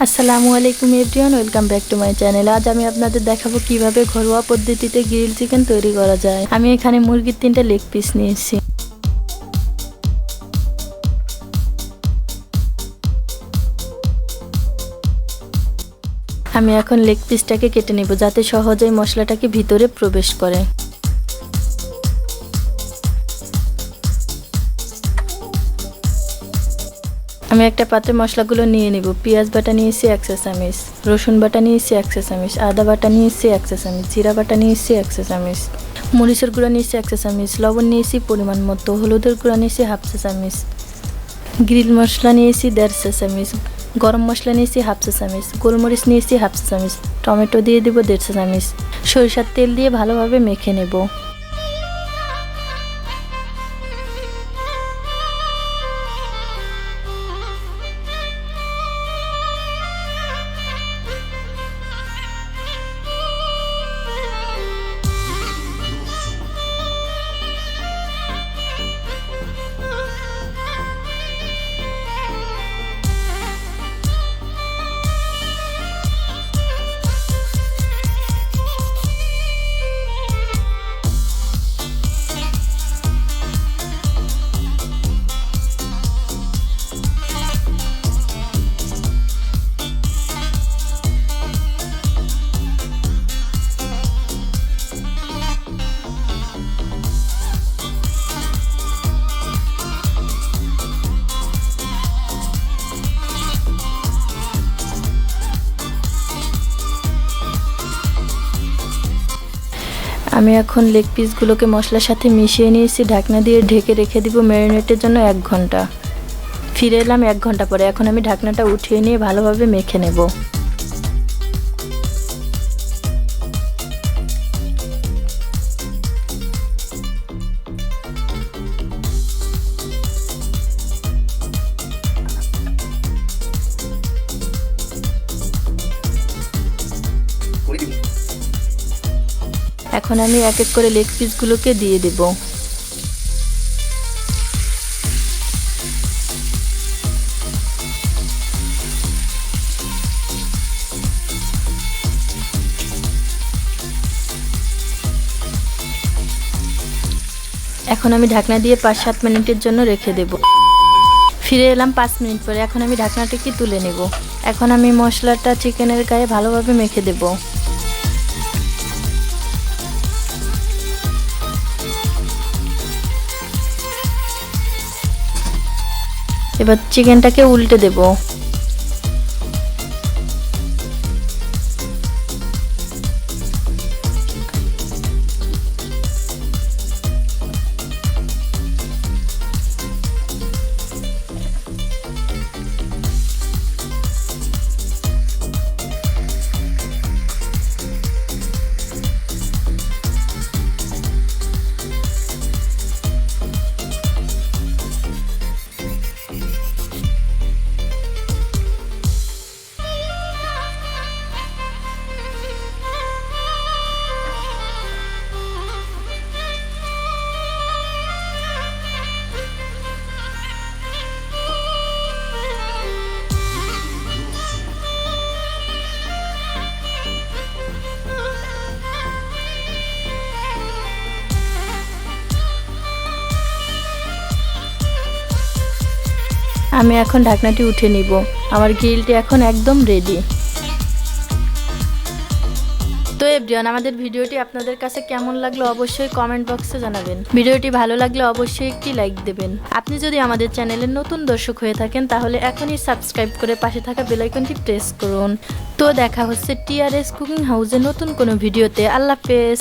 আসসালামু আলাইকুম everyone, welcome back to my channel. আজ আমি আপনাদের দেখাবো কিভাবে ঘরোয়া পদ্ধতিতে গ্রিল চিকেন তৈরি করা যায়। আমি এখানে মুরগির 3টা লেগ পিস নিয়েছি। আমি এখন লেগ পিসটাকে কেটে নেব যাতে সহজেই মশলাটাকে ভিতরে প্রবেশ করে। আমি একটা পাত্রে মশলাগুলো নিয়ে নিব। পেঁয়াজ বাটা নিয়েছি 1 চা চামচ, রসুন বাটা নিয়েছি 1 চা চামচ, আদা বাটা নিয়েছি 1 চা চামচ, জিরা বাটা নিয়েছি 1 চা চামচ, মরিচের গুঁড়া নিয়েছি 1 চা চামচ, লবণ নিয়েছি পরিমাণ মতো, হলুদের গুঁড়া নিয়েছি 1/2 চা চামচ, গ্রিল মশলা নিয়েছি 1.5 চা চামচ, গরম মশলা নিয়েছি 1/2 চা চামচ, গোলমরিচ নিয়েছি 1/2 চা চামচ, টমেটো দিয়ে দিব 1.5 চা চামচ, সরিষার তেল দিয়ে ভালোভাবে মেখে নেব। আমি এখন লেগ পিসগুলোকে মশলার সাথে মিশিয়ে নিয়েছি। ঢাকনা দিয়ে ঢেকে রেখে দিব ম্যারিনেটের জন্য 1 ঘন্টা। ফিরে এলাম 1 ঘন্টা পরে। এখন আমি ঢাকনাটা উঠিয়ে নিয়ে ভালোভাবে মেখে নেব। এখন আমি এক এক করে লেগ পিসগুলোকে দিয়ে দেব। এখন আমি ঢাকনা দিয়ে 5-7 মিনিটের জন্য রেখে দেব। ফিরে এলাম 5 মিনিট পরে। এখন আমি ঢাকনাটাকে তুলে নেব। এখন আমি মশলাটা চিকেনের গায়ে ভালোভাবে মেখে দেব। এবার চিকেনটাকে উল্টে দেব। আমি এখন ঢাকনাটি উঠে নিব। আমার গ্রিলটি এখন একদম রেডি। তো এভরিওয়ান, আমাদের ভিডিওটি আপনাদের কাছে কেমন লাগলো অবশ্যই কমেন্ট বক্সে জানাবেন। ভিডিওটি ভালো লাগলে অবশ্যই একটি লাইক দেবেন। আপনি যদি আমাদের চ্যানেলের নতুন দর্শক হয়ে থাকেন তাহলে এখনই সাবস্ক্রাইব করে পাশে থাকা বেল আইকনটি প্রেস করুন। তো দেখা হচ্ছে TRS কুকিং হাউসের নতুন কোনো ভিডিওতে। আল্লাহ হাফেজ।